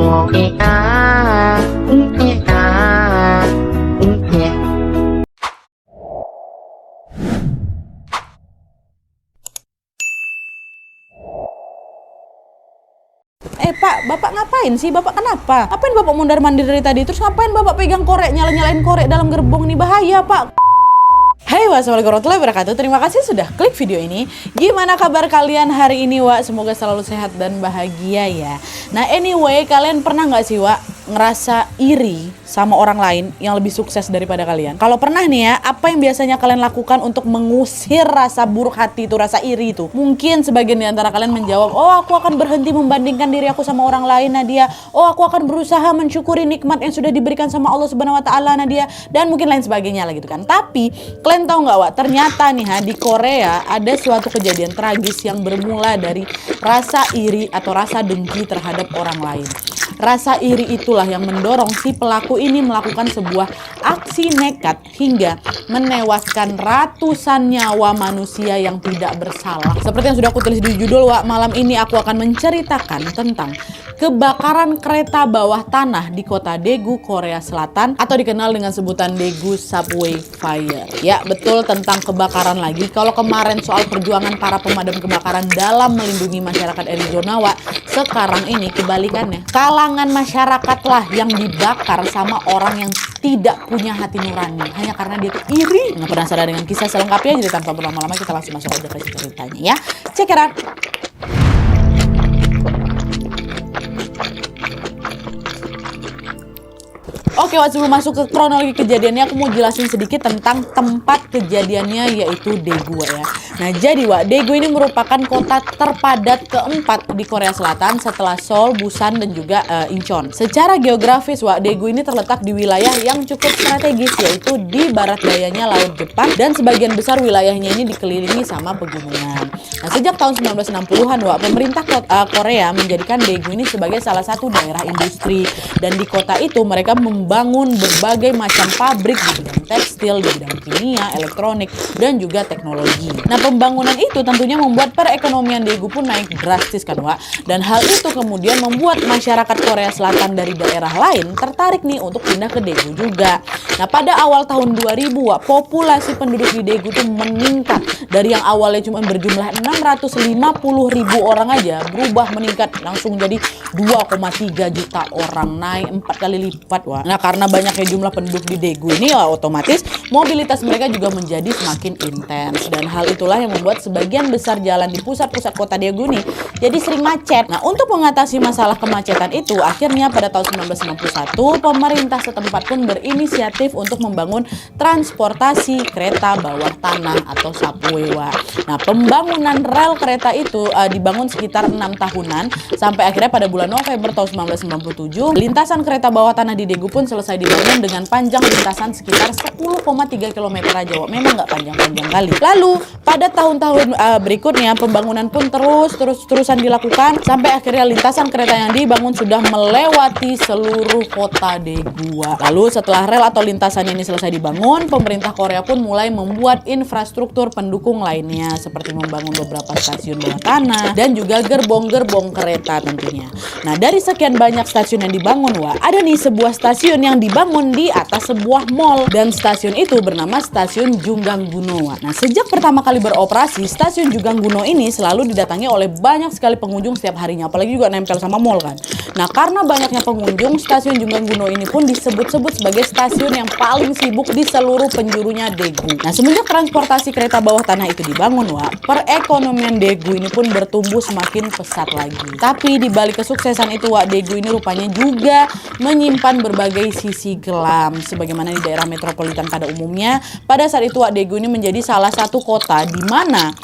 Pak, Bapak ngapain sih? Bapak kenapa? Ngapain Bapak mondar-mandir dari tadi? Terus ngapain Bapak pegang korek, nyalain korek dalam gerbong nih? Bahaya, Pak. Hai, wassalamualaikum warahmatullahi wabarakatuh. Terima kasih sudah klik video ini. Gimana kabar kalian hari ini, Wak? Semoga selalu sehat dan bahagia ya. Nah, anyway, kalian pernah nggak sih, Wak, ngerasa iri sama orang lain yang lebih sukses daripada kalian? Kalau pernah nih ya, apa yang biasanya kalian lakukan untuk mengusir rasa buruk hati itu, rasa iri itu? Mungkin sebagian di antara kalian menjawab, oh aku akan berhenti membandingkan diri aku sama orang lain, Nadia. Oh aku akan berusaha mensyukuri nikmat yang sudah diberikan sama Allah Subhanahu Wa Taala, Nadia. Dan mungkin lain sebagainya lah gitu kan. Tapi kalian tahu nggak, Wak? Ternyata nih ha, di Korea ada suatu kejadian tragis yang bermula dari rasa iri atau rasa dengki terhadap orang lain. Rasa iri itulah yang mendorong si pelaku ini melakukan sebuah aksi nekat hingga menewaskan ratusan nyawa manusia yang tidak bersalah. Seperti yang sudah aku tulis di judul, Wak, malam ini aku akan menceritakan tentang kebakaran kereta bawah tanah di kota Daegu, Korea Selatan, atau dikenal dengan sebutan Daegu Subway Fire. Ya, betul, tentang kebakaran lagi. Kalau kemarin soal perjuangan para pemadam kebakaran dalam melindungi masyarakat Arizona, Wak, sekarang ini kebalikannya. Kalangan masyarakatlah yang dibakar sama orang yang tidak punya hati nurani hanya karena dia tuh iri. Nah, penasaran dengan kisah selengkapnya? Jadi tanpa berlama-lama kita langsung masuk aja ke ceritanya ya. Check it out. Oke, Wak, sebelum masuk ke kronologi kejadiannya, aku mau jelasin sedikit tentang tempat kejadiannya, yaitu Daegu ya. Nah, jadi Wak, Daegu ini merupakan kota terpadat keempat di Korea Selatan setelah Seoul, Busan, dan juga Incheon. Secara geografis, Wak, Daegu ini terletak di wilayah yang cukup strategis, yaitu di barat dayanya Laut Jepang, dan sebagian besar wilayahnya ini dikelilingi sama pegunungan. Nah, sejak tahun 1960-an, Wak, pemerintah Korea menjadikan Daegu ini sebagai salah satu daerah industri, dan di kota itu mereka membangun berbagai macam pabrik di bidang tekstil, di bidang kimia, elektronik, dan juga teknologi. Nah, pembangunan itu tentunya membuat perekonomian Daegu pun naik drastis kan, Wak. Dan hal itu kemudian membuat masyarakat Korea Selatan dari daerah lain tertarik nih untuk pindah ke Daegu juga. Nah, pada awal tahun 2000, Wak, populasi penduduk di Daegu itu meningkat. Dari yang awalnya cuma berjumlah 650.000 orang aja, berubah meningkat langsung jadi 2,3 juta orang, naik 4 kali lipat, Wak. Nah, karena banyaknya jumlah penduduk di Daegu ini, ya otomatis mobilitas mereka juga menjadi semakin intens. Dan hal itulah yang membuat sebagian besar jalan di pusat-pusat kota Daegu nih jadi sering macet. Nah, untuk mengatasi masalah kemacetan itu, akhirnya pada tahun 1991 pemerintah setempat pun berinisiatif untuk membangun transportasi kereta bawah tanah atau subway, Wak. Nah, pembangunan rel kereta itu dibangun sekitar 6 tahunan sampai akhirnya pada bulan November tahun 1997 lintasan kereta bawah tanah di Daegu pun selesai dibangun dengan panjang lintasan sekitar 10,3 km aja, Wak. Memang nggak panjang-panjang kali. Lalu pada tahun-tahun berikutnya pembangunan pun terus-terusan dilakukan sampai akhirnya lintasan kereta yang dibangun sudah melewati seluruh kota Daegu. Lalu setelah rel atau lintasan ini selesai dibangun, pemerintah Korea pun mulai membuat infrastruktur pendukung lainnya seperti membangun beberapa stasiun bawah tanah dan juga gerbong-gerbong kereta tentunya. Nah, dari sekian banyak stasiun yang dibangun, Wak, ada nih sebuah stasiun yang dibangun di atas sebuah mall, dan stasiun itu bernama Stasiun Junggangguno. Nah, sejak pertama kali beroperasi, Stasiun Junggangguno ini selalu didatangi oleh banyak sekali pengunjung setiap harinya, apalagi juga nempel sama mall kan. Nah, karena banyaknya pengunjung, Stasiun Junggangguno ini pun disebut-sebut sebagai stasiun yang paling sibuk di seluruh penjurunya Daegu. Nah, semenjak transportasi kereta bawah tanah itu dibangun, Wak, perekonomian Daegu ini pun bertumbuh semakin pesat lagi. Tapi di balik kesuksesan itu, Wak, Daegu ini rupanya juga menyimpan berbagai sisi kelam. Sebagaimana di daerah metropolitan pada umumnya, pada saat itu, Wak, Daegu ini menjadi salah satu kota di mana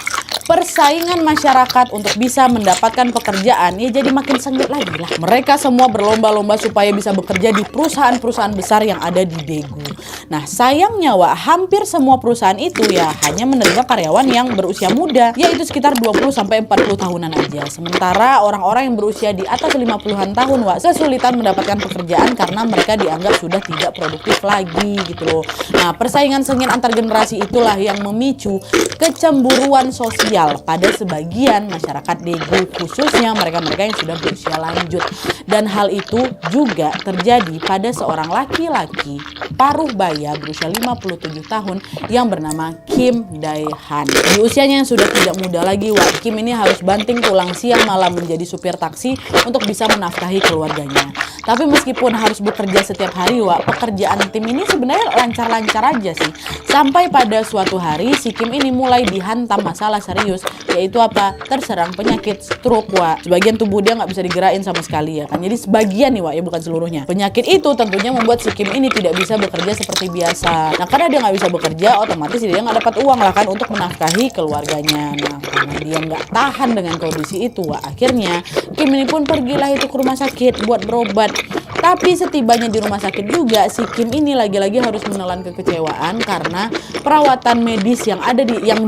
persaingan masyarakat untuk bisa mendapatkan pekerjaan ya jadi makin sengit lagi lah. Mereka semua berlomba-lomba supaya bisa bekerja di perusahaan-perusahaan besar yang ada di Daegu. Nah, sayangnya, Wak, hampir semua perusahaan itu ya hanya menerima karyawan yang berusia muda, yaitu sekitar 20-40 tahunan aja. Sementara orang-orang yang berusia di atas 50-an tahun, Wak, kesulitan mendapatkan pekerjaan karena mereka dianggap sudah tidak produktif lagi gitu loh. Nah, persaingan sengit antar generasi itulah yang memicu kecemburuan sosial sial pada sebagian masyarakat Daegu, khususnya mereka-mereka yang sudah berusia lanjut. Dan hal itu juga terjadi pada seorang laki-laki paruh baya berusia 57 tahun yang bernama Kim Dae-han. Di usianya yang sudah tidak muda lagi, Kim ini harus banting tulang siang malam menjadi supir taksi untuk bisa menafkahi keluarganya. Tapi meskipun harus bekerja setiap hari, pekerjaan tim ini sebenarnya lancar-lancar aja sih. Sampai pada suatu hari si Kim ini mulai dihantam masalah serius, yaitu apa? Terserang penyakit stroke, Sebagian tubuh dia nggak bisa digerakin sama sekali ya kan. Jadi sebagian nih, ya bukan seluruhnya. Penyakit itu tentunya membuat si Kim ini tidak bisa bekerja seperti biasa. Nah, karena dia nggak bisa bekerja, otomatis dia nggak dapat uang lah kan untuk menafkahi keluarganya. Nah, karena dia nggak tahan dengan kondisi itu, akhirnya Kim ini pun pergilah itu ke rumah sakit buat berobat. Tapi setibanya di rumah sakit juga, si Kim ini lagi-lagi harus menelan kekecewaan karena perawatan medis yang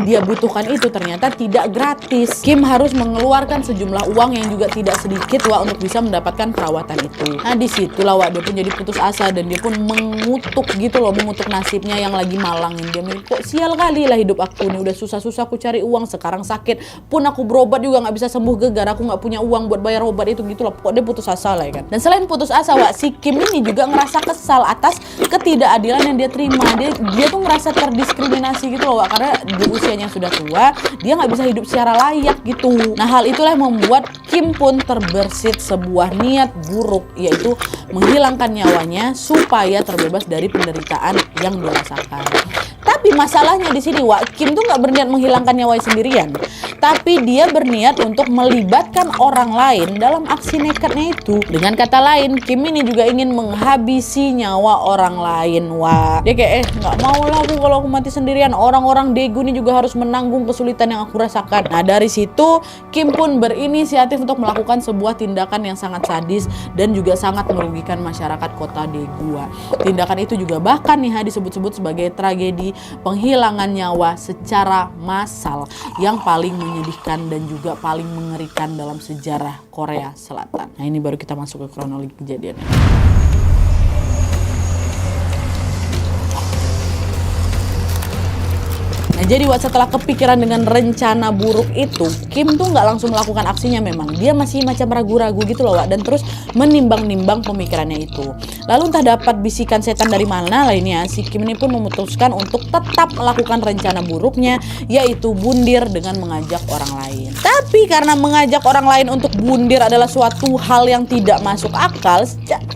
dia butuhkan itu ternyata tidak gratis. Kim harus mengeluarkan sejumlah uang yang juga tidak sedikit untuk bisa mendapatkan perawatan itu. Nah, disitulah dia pun jadi putus asa dan dia pun mengutuk nasibnya yang lagi malangin. Dia mikir, kok sial kali lah hidup aku nih, udah susah-susah aku cari uang, sekarang sakit pun aku berobat juga nggak bisa sembuh gegar, aku nggak punya uang buat bayar obat itu Pokoknya dia putus asa lah ya kan. Dan selain putus asa, si Kim ini juga ngerasa kesal atas ketidakadilan yang dia terima. Dia tuh ngerasa terdiskriminasi karena di usianya sudah tua, dia nggak bisa hidup secara layak gitu. Nah, hal itulah yang membuat Kim pun terbersit sebuah niat buruk, yaitu menghilangkan nyawanya supaya terbebas dari penderitaan yang dia rasakan. Tapi masalahnya di sini, Kim tuh nggak berniat menghilangkan nyawanya sendirian, tapi dia berniat untuk melibatkan orang lain dalam aksi nekatnya itu. Dengan kata lain, Kim ini juga ingin menghabisi nyawa orang lain, Dia kayak nggak mau lah kalau aku mati sendirian. Orang-orang Daegu ini juga harus menanggung kesulitan yang aku rasakan. Nah, dari situ Kim pun berinisiatif untuk melakukan sebuah tindakan yang sangat sadis dan juga sangat merugikan masyarakat kota Daegu. Tindakan itu juga bahkan disebut-sebut sebagai tragedi penghilangan nyawa secara massal yang paling menyedihkan dan juga paling mengerikan dalam sejarah Korea Selatan. Nah, ini baru kita masuk ke kronologi kejadiannya. Nah, jadi setelah kepikiran dengan rencana buruk itu, Kim tuh nggak langsung melakukan aksinya memang. Dia masih macam ragu-ragu gitu loh, dan terus menimbang-nimbang pemikirannya itu. Lalu entah dapat bisikan setan dari mana lainnya, si Kim ini pun memutuskan untuk tetap melakukan rencana buruknya, yaitu bundir dengan mengajak orang lain. Tapi karena mengajak orang lain untuk bundir adalah suatu hal yang tidak masuk akal,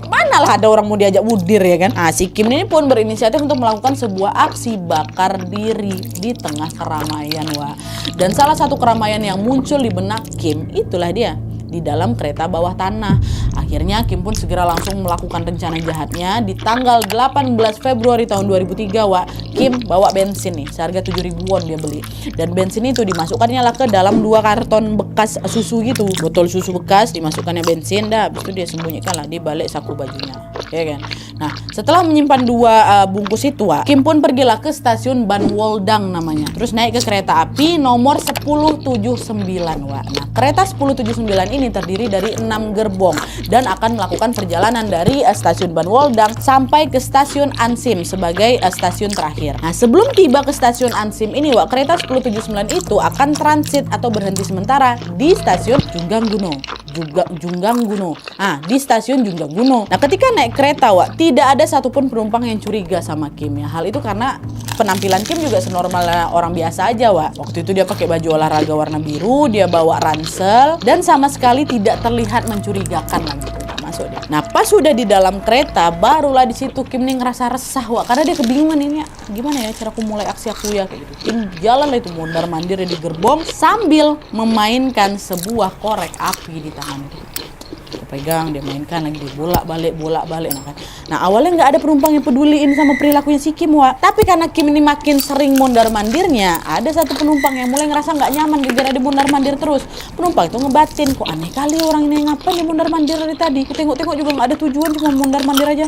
manalah ada orang mau diajak bundir ya kan? Nah, si Kim ini pun berinisiatif untuk melakukan sebuah aksi bakar diri di tengah keramaian, Dan salah satu keramaian yang muncul di benak Kim itulah dia di dalam kereta bawah tanah. Akhirnya Kim pun segera langsung melakukan rencana jahatnya. Di tanggal 18 Februari tahun 2003, Kim bawa bensin nih, seharga 7.000 won dia beli. Dan bensin itu dimasukkannya lah ke dalam 2 karton bekas susu gitu, botol susu bekas, dimasukkannya bensin, habis itu dia sembunyikan lah di balik saku bajunya, ya kan. Nah, setelah menyimpan 2 bungkus itu, Kim pun pergilah ke stasiun Banwoldang namanya. Terus naik ke kereta api nomor 1079, Nah, kereta 1079 ini terdiri dari 6 gerbong dan akan melakukan perjalanan dari stasiun Banwoldang sampai ke stasiun Ansim sebagai stasiun terakhir. Nah, sebelum tiba ke stasiun Ansim ini, kereta 1079 itu akan transit atau berhenti sementara di stasiun Junggangguno. Nah, di stasiun Junggangguno. Nah, ketika naik kereta, tidak ada satupun penumpang yang curiga sama Kim ya. Hal itu karena penampilan Kim juga senormal orang biasa aja, Waktu itu dia pakai baju olahraga warna biru, dia bawa ransel dan sama sekali tidak terlihat mencurigakan lah gitu. Masuk dia. Nah, pas sudah di dalam kereta, barulah di situ Kim nih ngerasa resah, karena dia kebingungan ini gimana ya cara aku mulai aksi aku ya kayak gitu. Kim jalan lah itu mondar-mandir di gerbong sambil memainkan sebuah korek api di tangannya. Dia pegang, dia mainkan lagi, dia bolak-balik. Nah, awalnya nggak ada penumpang yang peduliin sama perilakunya si Kim, Tapi karena Kim ini makin sering mondar-mandirnya, ada satu penumpang yang mulai ngerasa nggak nyaman gara-gara dia mondar-mandir terus. Penumpang itu ngebatin, kok aneh kali orang ini, ngapain dia mondar-mandir dari tadi? Tengok-tengok juga nggak ada tujuan, cuma mondar-mandir aja.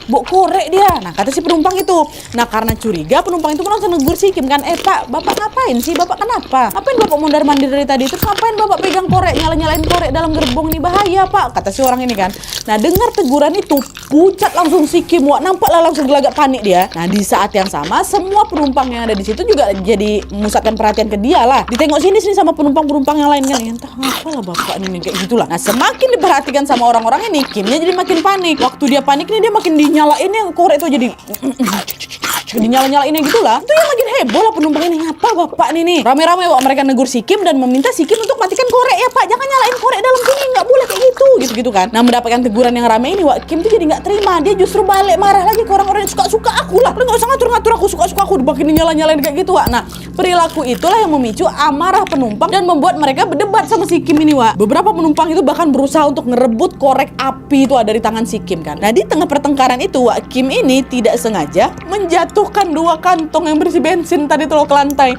bawa korek dia. Nah kata si penumpang itu. Nah karena curiga penumpang itu pun langsung negur si Kim kan, Pak, bapak ngapain sih? Bapak kenapa? Ngapain bapak mondar mandir dari tadi? Terus ngapain bapak pegang korek, nyalain korek dalam gerbong ini? Bahaya Pak, kata si orang ini kan. Nah dengar teguran itu, pucat langsung si Kim, nampaklah langsung gelagak panik dia. Nah di saat yang sama semua penumpang yang ada di situ juga jadi memusatkan perhatian ke dia lah. Ditengok sini sama penumpang yang lain kan. Entah apalah bapak ini kayak gitulah. Nah semakin diperhatikan sama orang-orang ini, Kimnya jadi makin panik. Waktu dia panik nih dia makin dinyalainnya korek itu jadi dinyala-nyalainnya gitulah. Itu yang makin heboh lah penumpang ini. Ngapa bapak nih? Rame-rame mereka negur si Kim dan meminta si Kim untuk matikan korek ya Pak. Jangan nyalain korek dalam sini, nggak boleh kayak gitu kan. Nah mendapatkan teguran yang rame ini, Kim tuh jadi nggak terima. Dia justru balik marah lagi ke orang-orang yang suka-suka aku lah. Lu nggak usah ngatur-ngatur aku, suka-suka aku. Makin dinyala-nyalain kayak gitu Nah perilaku itulah yang memicu amarah penumpang dan membuat mereka berdebat sama si Kim ini Beberapa penumpang itu bahkan berusaha untuk ngerebut korek api itu dari tangan si Kim kan. Nah di tengah pertengkaran itu Kim ini tidak sengaja menjatuhkan 2 kantong yang berisi bensin tadi tuh ke lantai.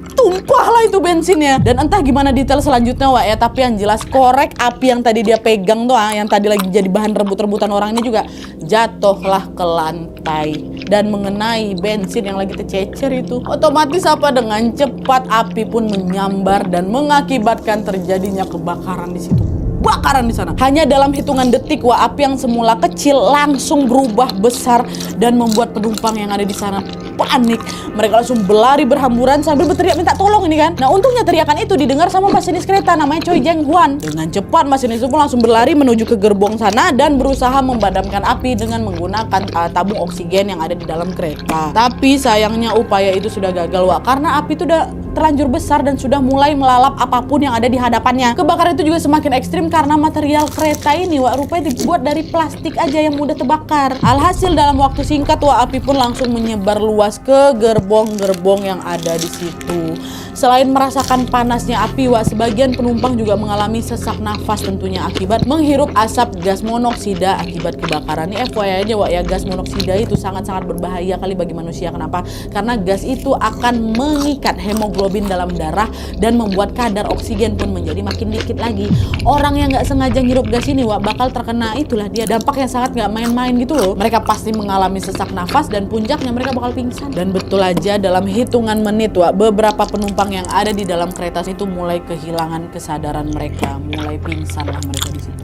Tumpahlah itu bensinnya. Dan entah gimana detail selanjutnya tapi yang jelas korek api yang tadi dia pegang tuh yang tadi lagi jadi bahan rebut-rebutan orang ini juga jatuhlah ke lantai dan mengenai bensin yang lagi tercecer itu. Otomatis dengan cepat api pun menyambar dan mengakibatkan terjadinya kebakaran di situ. Bakaran di sana. Hanya dalam hitungan detik api yang semula kecil langsung berubah besar dan membuat penumpang yang ada di sana panik. Mereka langsung berlari berhamburan sambil berteriak minta tolong ini kan. Nah untungnya teriakan itu didengar sama masinis kereta namanya Choi Jeng Hwan. Dengan cepat masinis itu pun langsung berlari menuju ke gerbong sana dan berusaha memadamkan api dengan menggunakan tabung oksigen yang ada di dalam kereta. Tapi sayangnya upaya itu sudah gagal karena api itu udah terlanjur besar dan sudah mulai melalap apapun yang ada di hadapannya. Kebakaran itu juga semakin ekstrim karena material kereta ini rupanya dibuat dari plastik aja yang mudah terbakar. Alhasil dalam waktu singkat api pun langsung menyebar luas ke gerbong-gerbong yang ada di situ. Selain merasakan panasnya api sebagian penumpang juga mengalami sesak nafas tentunya akibat menghirup asap gas monoksida akibat kebakaran. Ini FYI aja gas monoksida itu sangat-sangat berbahaya kali bagi manusia. Kenapa? Karena gas itu akan mengikat hemoglobin dalam darah dan membuat kadar oksigen pun menjadi makin dikit lagi. Orang yang nggak sengaja ngirup gas ini bakal terkena itulah dia dampak yang sangat nggak main-main gitu loh. Mereka pasti mengalami sesak nafas dan puncaknya mereka bakal pingsan. Dan betul aja dalam hitungan menit beberapa penumpang yang ada di dalam kereta itu mulai kehilangan kesadaran mereka, mulai pingsan lah mereka di situ.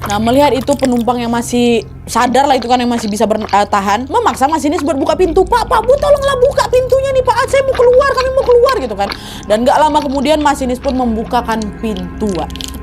Nah melihat itu penumpang yang masih sadar lah itu kan, yang masih bisa bertahan, memaksa masinis buat buka pintu. Pak Bu tolonglah buka pintunya nih Pak, saya mau keluar, kami mau keluar gitu kan. Dan gak lama kemudian masinis pun membukakan pintu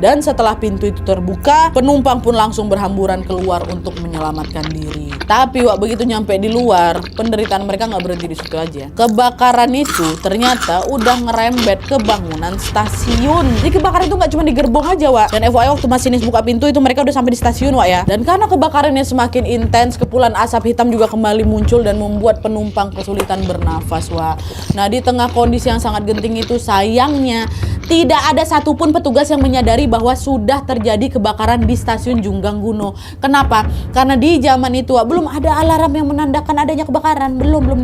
Dan setelah pintu itu terbuka, penumpang pun langsung berhamburan keluar untuk menyelamatkan diri. Tapi begitu nyampe di luar, penderitaan mereka nggak berhenti di situ aja. Kebakaran itu ternyata udah ngerembet ke bangunan stasiun. Jadi kebakaran itu nggak cuma di gerbong aja Dan FYI waktu masinis buka pintu itu mereka udah sampai di stasiun ya. Dan karena kebakarannya semakin intens, kepulan asap hitam juga kembali muncul dan membuat penumpang kesulitan bernafas Nah di tengah kondisi yang sangat genting itu, sayangnya tidak ada satupun petugas yang menyadari bahwa sudah terjadi kebakaran di stasiun Junggang Guno. Kenapa? Karena di zaman itu belum ada alarm yang menandakan adanya kebakaran, belum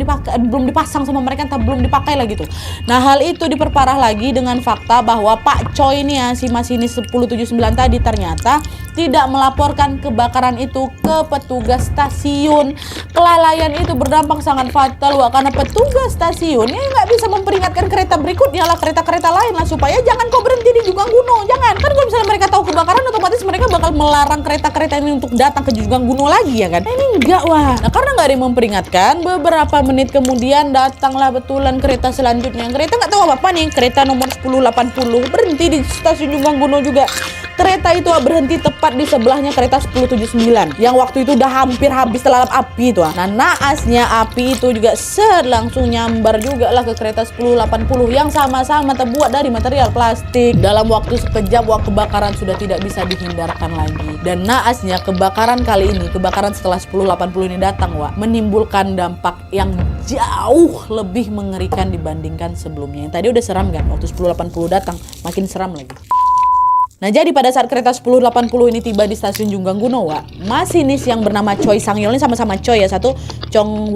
dipasang sama mereka, entah belum dipakai lagi tuh. Nah hal itu diperparah lagi dengan fakta bahwa Pak Choi ini si masinis 1079 tadi ternyata tidak melaporkan kebakaran itu ke petugas stasiun. Kelalaian itu berdampak sangat fatal karena petugas stasiun nggak bisa memperingatkan kereta berikutnya lah, kereta-kereta lain lah supaya jangan kau berhenti di Junggang Guno. Jangan, kan kalau misalnya mereka tahu kebakaran otomatis mereka bakal melarang kereta-kereta ini untuk datang ke Junggang Guno lagi ya kan. Ini enggak Nah karena nggak ada yang memperingatkan, beberapa menit kemudian datanglah betulan kereta selanjutnya. Kereta nggak tahu apa-apa nih, kereta nomor 1080 berhenti di stasiun Junggang Guno juga. Kereta itu berhenti tepat di sebelahnya kereta 1079 yang waktu itu udah hampir habis terlalap api itu. Nah naasnya api itu juga langsung nyambar juga lah ke kereta 1080 yang sama-sama terbuat dari material plastik. Dalam waktu sekejap kebakaran sudah tidak bisa dihindarkan lagi. Dan naasnya kebakaran kali ini, kebakaran setelah 1080 ini datang menimbulkan dampak yang jauh lebih mengerikan dibandingkan sebelumnya. Yang tadi udah seram kan, waktu 1080 datang makin seram lagi. Nah, jadi pada saat kereta 1080 ini tiba di stasiun Junggangguno, Wak, masinis yang bernama Choi Sang-yeol ini sama-sama Choi ya, satu Chong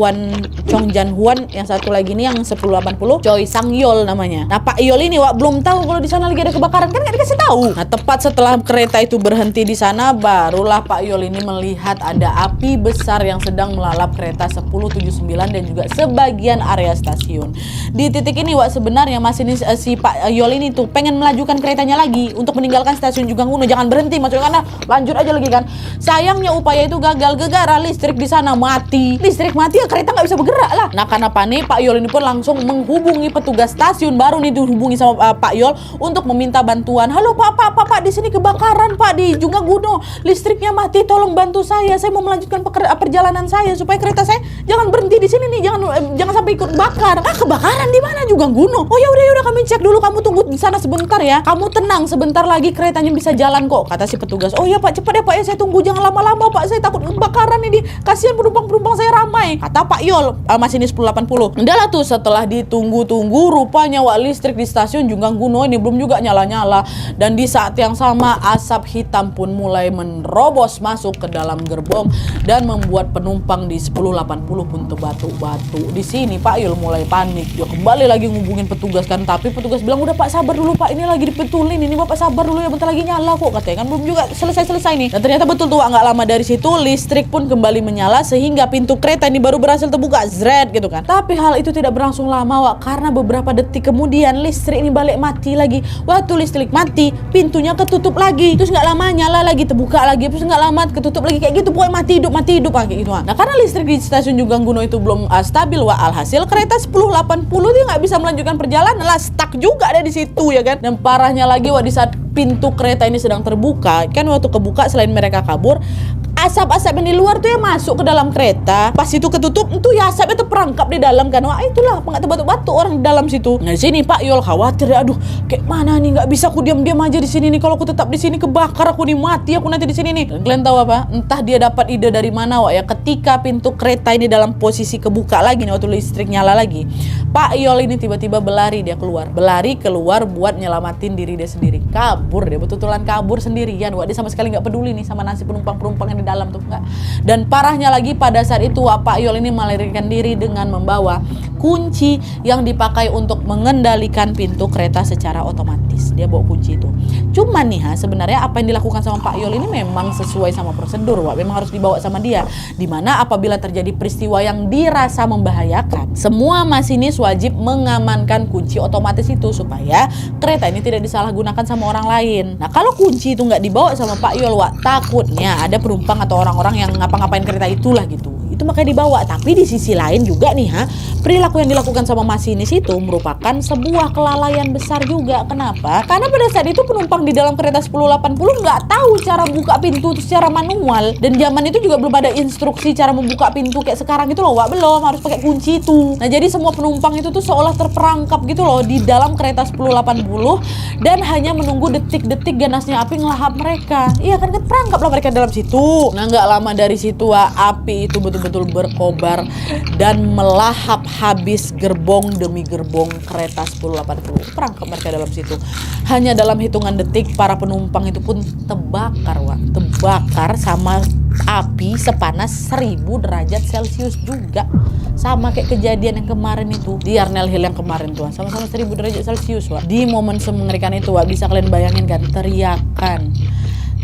Jan Hwan, yang satu lagi ini yang 1080 Choi Sang-yeol namanya. Nah, Pak Yol ini, Wak, belum tahu kalau di sana lagi ada kebakaran, kan nggak dikasih tahu. Nah, tepat setelah kereta itu berhenti di sana, barulah Pak Yol ini melihat ada api besar yang sedang melalap kereta 1079 dan juga sebagian area stasiun. Di titik ini, Wak, sebenarnya masinis si Pak Yol ini tuh pengen melajukan keretanya lagi untuk meninggalkan stasiun Junggangguno, jangan berhenti, maksudnya karena lanjut aja lagi kan. Sayangnya upaya itu gagal, gegara listrik di sana mati. Listrik mati ya kereta nggak bisa bergerak lah. Nah, karena panik, Pak Yol ini pun langsung menghubungi petugas stasiun, baru nih dihubungi sama Pak Yol untuk meminta bantuan. Halo Pak, di sini kebakaran Pak di Junggangguno, listriknya mati, tolong bantu saya mau melanjutkan perjalanan saya supaya kereta saya jangan berhenti di sini nih, jangan sampai ikut bakar. Ah, kebakaran di mana Junggangguno? Oh ya udah kami cek dulu, kamu tunggu di sana sebentar ya. Kamu tenang, sebentar lagi keretanya bisa jalan kok, kata si petugas. Oh ya Pak, cepat ya Pak ya, saya tunggu, jangan lama-lama Pak, saya takut kebakaran ini, kasihan penumpang saya ramai, kata Pak Yol, masinis 1080. Udahlah tuh, setelah ditunggu-tunggu, rupanya, Wak, listrik di stasiun Junggangguno ini belum juga nyala-nyala, dan di saat yang sama asap hitam pun mulai menerobos masuk ke dalam gerbong dan membuat penumpang di 1080 pun terbatu-batu. Di sini Pak Yol mulai panik, dia kembali lagi ngubungin petugas kan, tapi petugas bilang udah Pak, sabar dulu Pak, ini lagi dibetulin, ini Bapak sabar dulu ya, bentar lagi nyala kok, katanya kan belum juga selesai nih. Dan ternyata betul tuh, nggak lama dari situ listrik pun kembali menyala sehingga pintu kereta ini baru berhasil terbuka, zret gitu kan. Tapi hal itu tidak berlangsung lama, Wak, karena beberapa detik kemudian listrik ini balik mati lagi. Waktu listrik mati, pintunya ketutup lagi, terus nggak lama nyala lagi, terbuka lagi, terus nggak lama ketutup lagi, kayak gitu pokoknya mati hidup kayak gitu. Nah, karena listrik di stasiun Junggangguno itu belum stabil, Wak, alhasil kereta 1080 dia nggak bisa melanjutkan perjalanan lah, stuck juga ada di situ ya kan. Dan parahnya lagi, Wak, di saat pintu kereta ini sedang terbuka kan, waktu kebuka selain mereka kabur, asap-asap yang di luar tuh yang masuk ke dalam kereta, pas itu ketutup itu ya asapnya tuh perangkap di dalam kan. Wah, itulah nggak terbatu-batu orang di dalam situ. Nah, di sini Pak Yol khawatir ya, aduh kayak mana nih, nggak bisa aku diam-diam aja di sini nih, kalau aku tetap di sini kebakar, aku nih mati aku nanti di sini nih. Dan kalian tahu apa? Entah dia dapat ide dari mana, Wak, ya, ketika pintu kereta ini dalam posisi kebuka lagi nih, waktu listrik nyala lagi, Pak Yol ini tiba-tiba berlari keluar buat nyelamatin diri dia sendiri. Kabur dia, betul-betulan kabur sendirian, Wak. Dia sama sekali nggak peduli nih sama nasib penumpang-penumpang yang di dalam tuh, enggak. Dan parahnya lagi, pada saat itu, Wak, Pak Yol ini melarikan diri dengan membawa kunci yang dipakai untuk mengendalikan pintu kereta secara otomatis. Dia bawa kunci itu. Cuman nih, sebenarnya apa yang dilakukan sama Pak Yol ini memang sesuai sama prosedur, Wak. Memang harus dibawa sama dia. Dimana apabila terjadi peristiwa yang dirasa membahayakan, semua masinis wajib mengamankan kunci otomatis itu supaya kereta ini tidak disalahgunakan sama orang lain. Nah, kalau kunci itu nggak dibawa sama Pak Yol, Wak, takutnya ada penumpang atau orang-orang yang ngapa-ngapain kereta itulah gitu. Itu makanya dibawa. Tapi di sisi lain juga nih, perilaku yang dilakukan sama masinis itu merupakan sebuah kelalaian besar juga. Kenapa? Karena pada saat itu penumpang di dalam kereta 1080 nggak tahu cara buka pintu secara manual, dan zaman itu juga belum ada instruksi cara membuka pintu kayak sekarang gitu loh, Wak. Belum, harus pakai kunci itu. Nah, jadi semua penumpang itu tuh seolah terperangkap gitu loh di dalam kereta 1080 dan hanya menunggu detik-detik ganasnya api ngelahap mereka. Iya kan, terperangkap lah mereka dalam situ. Nah, nggak lama dari situ, Wak, api itu betul-betul berkobar dan melahap habis gerbong demi gerbong kereta 1080. Perangkap mereka dalam situ. Hanya dalam hitungan detik para penumpang itu pun terbakar, Wak. Terbakar sama api sepanas 1000 derajat Celcius juga. Sama kayak kejadian yang kemarin itu di Arnel Hill yang kemarin tuh, sama-sama 1000 derajat Celcius, Wak. Di momen semengerikan itu, Wak, bisa kalian bayangin kan, teriakan,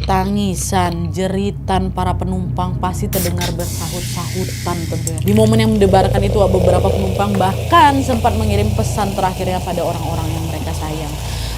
tangisan, jeritan para penumpang pasti terdengar bersahut-sahutan tentunya. Di momen yang mendebarkan itu, beberapa penumpang bahkan sempat mengirim pesan terakhirnya pada orang-orang yang mereka sayang.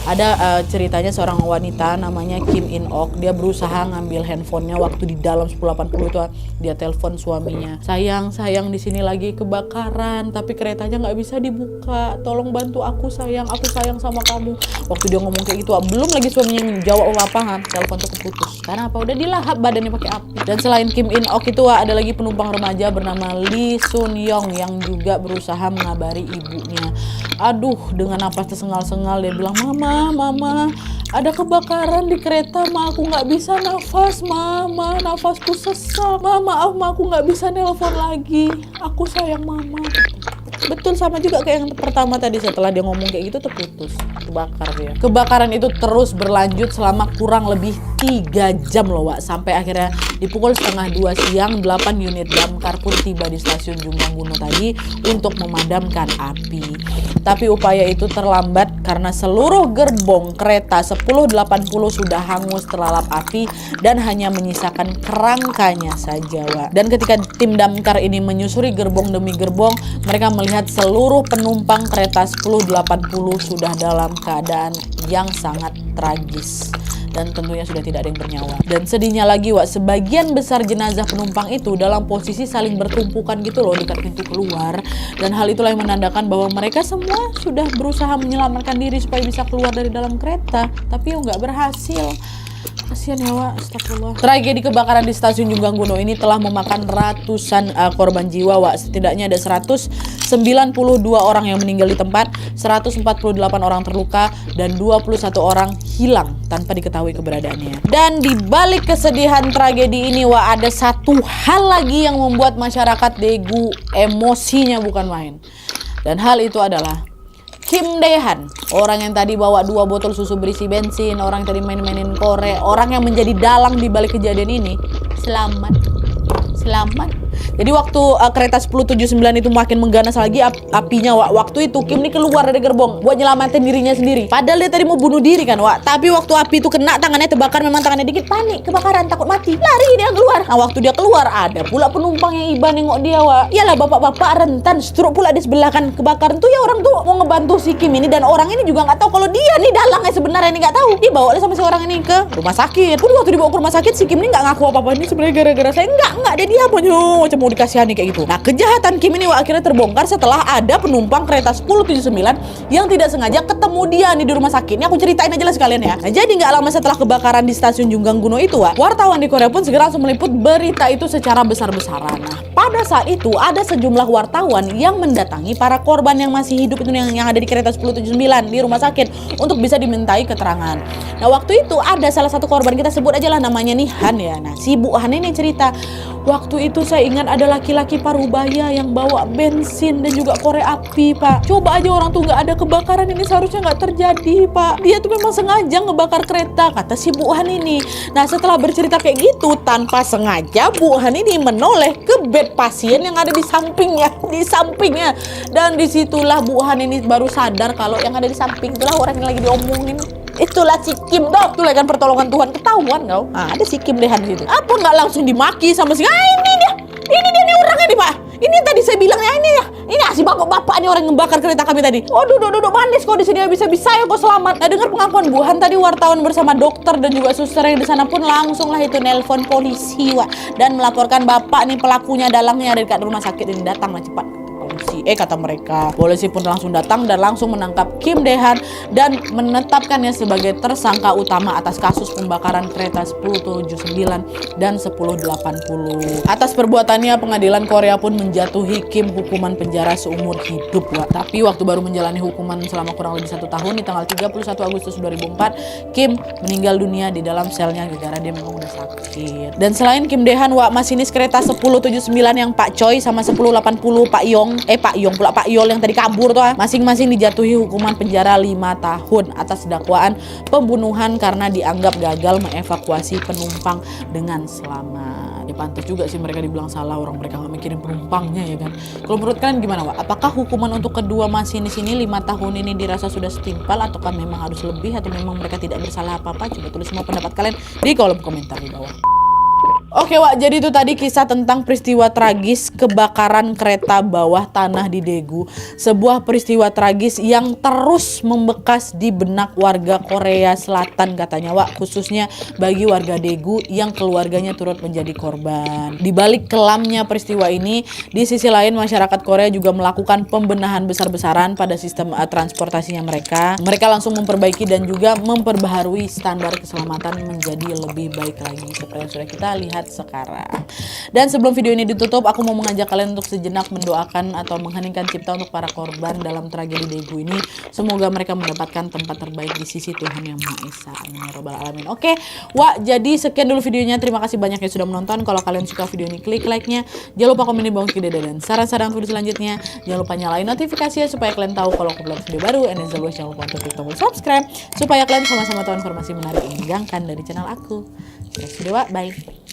Ada ceritanya seorang wanita namanya Kim In Ok. Dia berusaha ngambil handphonenya waktu di dalam 1080 itu. Dia telepon suaminya, sayang di sini lagi kebakaran, tapi keretanya nggak bisa dibuka, tolong bantu aku sayang sama kamu. Waktu dia ngomong kayak gitu, belum lagi suaminya jawab apa, telepon tuh keputus. Karena apa? Udah dilahap badannya pakai api. Dan selain Kim In Ok itu, ada lagi penumpang remaja bernama Lee Sun Yong yang juga berusaha mengabari ibunya. Aduh, dengan napas tersengal-sengal dia bilang, Mama, ada kebakaran di kereta, aku nggak bisa nafas, Mama, nafasku sesak, maaf, aku nggak bisa nelpon lagi, aku sayang Mama. Betul, sama juga kayak yang pertama tadi, setelah dia ngomong kayak gitu terputus, terbakar dia. Kebakaran itu terus berlanjut selama kurang lebih 3 jam loh Wak, sampai akhirnya di pukul 1:30 siang 8 unit damkar pun tiba di stasiun Jungganguno tadi untuk memadamkan api. Tapi upaya itu terlambat karena seluruh gerbong kereta 1080 sudah hangus terlalap api dan hanya menyisakan kerangkanya saja Wak. Dan ketika tim damkar ini menyusuri gerbong demi gerbong, mereka melihat seluruh penumpang kereta 1080 sudah dalam keadaan yang sangat tragis. Dan tentunya sudah tidak ada yang bernyawa. Dan sedihnya lagi Wak, sebagian besar jenazah penumpang itu dalam posisi saling bertumpukan gitu loh dekat pintu keluar. Dan hal itulah yang menandakan bahwa mereka semua sudah berusaha menyelamatkan diri supaya bisa keluar dari dalam kereta. Tapi nggak berhasil. Kasihan ya Wak, astagfirullah. Tragedi kebakaran di stasiun Jungganguno ini telah memakan ratusan korban jiwa Wak. Setidaknya ada 192 orang yang meninggal di tempat, 148 orang terluka, dan 21 orang hilang tanpa diketahui keberadaannya. Dan di balik kesedihan tragedi ini Wak, ada satu hal lagi yang membuat masyarakat Daegu emosinya bukan main. Dan hal itu adalah Kim Dae-han, orang yang tadi bawa 2 botol susu berisi bensin, orang yang tadi main-mainin korek, orang yang menjadi dalang di balik kejadian ini, selamat. Jadi waktu kereta 1079 itu makin mengganas lagi apinya Wak, waktu itu Kim ini keluar dari gerbong buat nyelamatin dirinya sendiri. Padahal dia tadi mau bunuh diri kan Wak, tapi waktu api itu kena tangannya terbakar, memang tangannya dikit, panik, kebakaran, takut mati, lari dia keluar. Nah waktu dia keluar ada pula penumpang yang iba nengok dia Wak. Iyalah bapak-bapak rentan, stroke pula di sebelah kan. Kebakaran tuh ya orang tuh mau ngebantu si Kim ini, dan orang ini juga nggak tahu kalau dia nih dalangnya sebenarnya, ini nggak tahu. Dibawa sama si orang ini ke rumah sakit. Udah waktu dibawa ke rumah sakit si Kim ini nggak ngaku apa-apa, ini sebenarnya gara-gara saya, nggak dia macam mau dikasihani kayak gitu. Nah kejahatan Kim ini Wak, akhirnya terbongkar setelah ada penumpang kereta 1079 yang tidak sengaja ketemu dia nih di rumah sakit. Ini aku ceritain aja lah sekalian ya. Nah, jadi nggak lama setelah kebakaran di stasiun Jungganguno itu Wak, wartawan di Korea pun segera langsung meliput berita itu secara besar-besaran. Nah pada saat itu ada sejumlah wartawan yang mendatangi para korban yang masih hidup itu yang ada di kereta 1079 di rumah sakit untuk bisa dimintai keterangan. Nah waktu itu ada salah satu korban, kita sebut aja lah namanya nih Han ya. Nah si Bu Han ini cerita, waktu itu saya ingat ada laki-laki parubaya yang bawa bensin dan juga korek api Pak. Coba aja orang tuh nggak ada kebakaran ini seharusnya nggak terjadi Pak. Dia tuh memang sengaja ngebakar kereta, kata si Bu Han ini. Nah setelah bercerita kayak gitu, tanpa sengaja Bu Han ini menoleh ke bed pasien yang ada di sampingnya. Dan disitulah Bu Han ini baru sadar kalau yang ada di samping itulah orang yang lagi diomongin. Itulah si Kim tuh, itulah kan pertolongan Tuhan, ketahuan kau. Nah, ada si Kim Dae-han di situ. Apa nggak langsung dimaki sama si, ini dia nih orangnya nih Pak. Ini tadi saya bilang ya, ini si bapak nih orang yang membakar kereta kami tadi. Oh duduk manis kok di sini, bisa ya kok selamat. Nah dengar pengakuan Bu Han tadi, wartawan bersama dokter dan juga suster yang di sana pun langsung lah itu nelpon polisi Wak, dan melaporkan bapak nih pelakunya dalangnya ada dekat rumah sakit ini, datang lah cepat. Kata mereka. Polisi pun langsung datang dan langsung menangkap Kim Dae-han dan menetapkannya sebagai tersangka utama atas kasus pembakaran kereta 1079 dan 1080. Atas perbuatannya, pengadilan Korea pun menjatuhi Kim hukuman penjara seumur hidup Wak. Tapi waktu baru menjalani hukuman selama kurang lebih 1 tahun, di tanggal 31 Agustus 2004 Kim meninggal dunia di dalam selnya gara-gara dia memang udah sakit. Dan selain Kim Dae-han Wak, masinis kereta 1079 yang Pak Choi sama 1080 Pak Yol yang tadi kabur tuh, masing-masing dijatuhi hukuman penjara 5 tahun atas dakwaan pembunuhan karena dianggap gagal mengevakuasi penumpang dengan selamat. Ya pantas juga sih mereka dibilang salah, orang mereka nggak mikirin penumpangnya ya kan. Kalau menurut kalian gimana Wak? Apakah hukuman untuk kedua masinis ini 5 tahun ini dirasa sudah setimpal, ataukah memang harus lebih, atau memang mereka tidak bersalah apa-apa? Coba tulis semua pendapat kalian di kolom komentar di bawah. Oke Wak, jadi itu tadi kisah tentang peristiwa tragis kebakaran kereta bawah tanah di Daegu. Sebuah peristiwa tragis yang terus membekas di benak warga Korea Selatan katanya Wak, khususnya bagi warga Daegu yang keluarganya turut menjadi korban. Di balik kelamnya peristiwa ini, di sisi lain masyarakat Korea juga melakukan pembenahan besar-besaran pada sistem transportasinya mereka. Mereka langsung memperbaiki dan juga memperbaharui standar keselamatan menjadi lebih baik lagi. Seperti yang sudah kita lihat saat sekarang. Dan sebelum video ini ditutup, aku mau mengajak kalian untuk sejenak mendoakan atau mengheningkan cipta untuk para korban dalam tragedi Daegu ini. Semoga mereka mendapatkan tempat terbaik di sisi Tuhan Yang Maha Esa. Amin ya rabbal alamin. Oke, wah, jadi sekian dulu videonya. Terima kasih banyak yang sudah menonton. Kalau kalian suka video ini, klik like-nya. Jangan lupa komen di bawah ide dan saran-saran video selanjutnya. Jangan lupa nyalain notifikasinya supaya kalian tahu kalau aku upload video baru. And as always, jangan lupa untuk klik tombol subscribe supaya kalian sama-sama tahu informasi menarik yang menegangkan dari channel aku. Next video, bye.